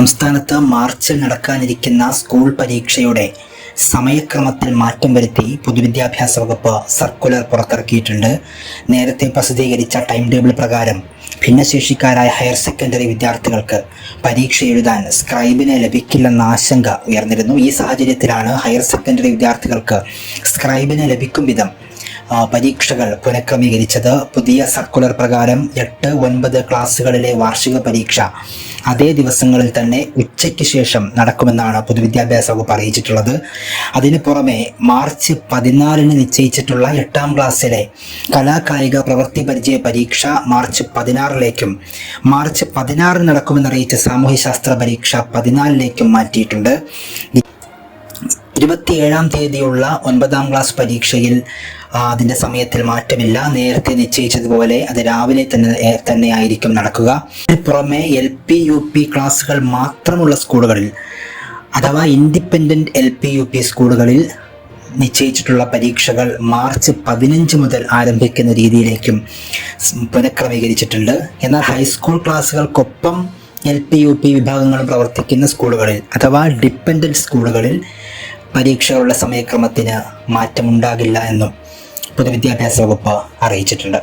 സംസ്ഥാനത്ത് മാർച്ചിൽ നടക്കാനിരിക്കുന്ന സ്കൂൾ പരീക്ഷയുടെ സമയക്രമത്തിൽ മാറ്റം വരുത്തി പൊതുവിദ്യാഭ്യാസ വകുപ്പ് സർക്കുലർ പുറത്തിറക്കിയിട്ടുണ്ട്. നേരത്തെ പ്രസിദ്ധീകരിച്ച ടൈം ടേബിൾ പ്രകാരം ഭിന്നശേഷിക്കാരായ ഹയർ സെക്കൻഡറി വിദ്യാർത്ഥികൾക്ക് പരീക്ഷ എഴുതാൻ സ്ക്രൈബിനെ ലഭിക്കില്ലെന്ന ആശങ്ക ഉയർന്നിരുന്നു. ഈ സാഹചര്യത്തിലാണ് ഹയർ സെക്കൻഡറി വിദ്യാർത്ഥികൾക്ക് സ്ക്രൈബിനെ ലഭിക്കും വിധം പരീക്ഷകൾ പുനഃക്രമീകരിച്ചത്. പുതിയ സർക്കുലർ പ്രകാരം 8, 9 ക്ലാസ്സുകളിലെ വാർഷിക പരീക്ഷ അതേ ദിവസങ്ങളിൽ തന്നെ ഉച്ചയ്ക്ക് ശേഷം നടക്കുമെന്നാണ് പൊതുവിദ്യാഭ്യാസ വകുപ്പ് അറിയിച്ചിട്ടുള്ളത്. അതിനു പുറമെ മാർച്ച് 14 നിശ്ചയിച്ചിട്ടുള്ള 8ാം ക്ലാസ്സിലെ കലാകായിക പ്രവൃത്തി പരിചയ പരീക്ഷ മാർച്ച് 16 മാർച്ച് 16 നടക്കുമെന്നറിയിച്ച സാമൂഹ്യശാസ്ത്ര പരീക്ഷ 14 മാറ്റിയിട്ടുണ്ട്. 27 തീയതിയുള്ള 9ാം ക്ലാസ് പരീക്ഷയിൽ അതിൻ്റെ സമയത്തിൽ മാറ്റമില്ല. നേരത്തെ നിശ്ചയിച്ചതുപോലെ അത് രാവിലെ തന്നെ ആയിരിക്കും നടക്കുക. പുറമെ LP UP ക്ലാസ്സുകൾ മാത്രമുള്ള സ്കൂളുകളിൽ അഥവാ ഇൻഡിപെൻഡൻറ്റ് LP UP സ്കൂളുകളിൽ നിശ്ചയിച്ചിട്ടുള്ള പരീക്ഷകൾ മാർച്ച് 15 മുതൽ ആരംഭിക്കുന്ന രീതിയിലേക്കും പുനഃക്രമീകരിച്ചിട്ടുണ്ട്. എന്നാൽ ഹൈസ്കൂൾ ക്ലാസ്സുകൾക്കൊപ്പം LP UP വിഭാഗങ്ങളും പ്രവർത്തിക്കുന്ന സ്കൂളുകളിൽ അഥവാ ഡിപ്പെൻഡൻറ്റ് സ്കൂളുകളിൽ പരീക്ഷകളുടെ സമയക്രമത്തിന് മാറ്റമുണ്ടാകില്ല എന്നും പൊതുവിദ്യാഭ്യാസ വകുപ്പ് അറിയിച്ചിട്ടുണ്ട്.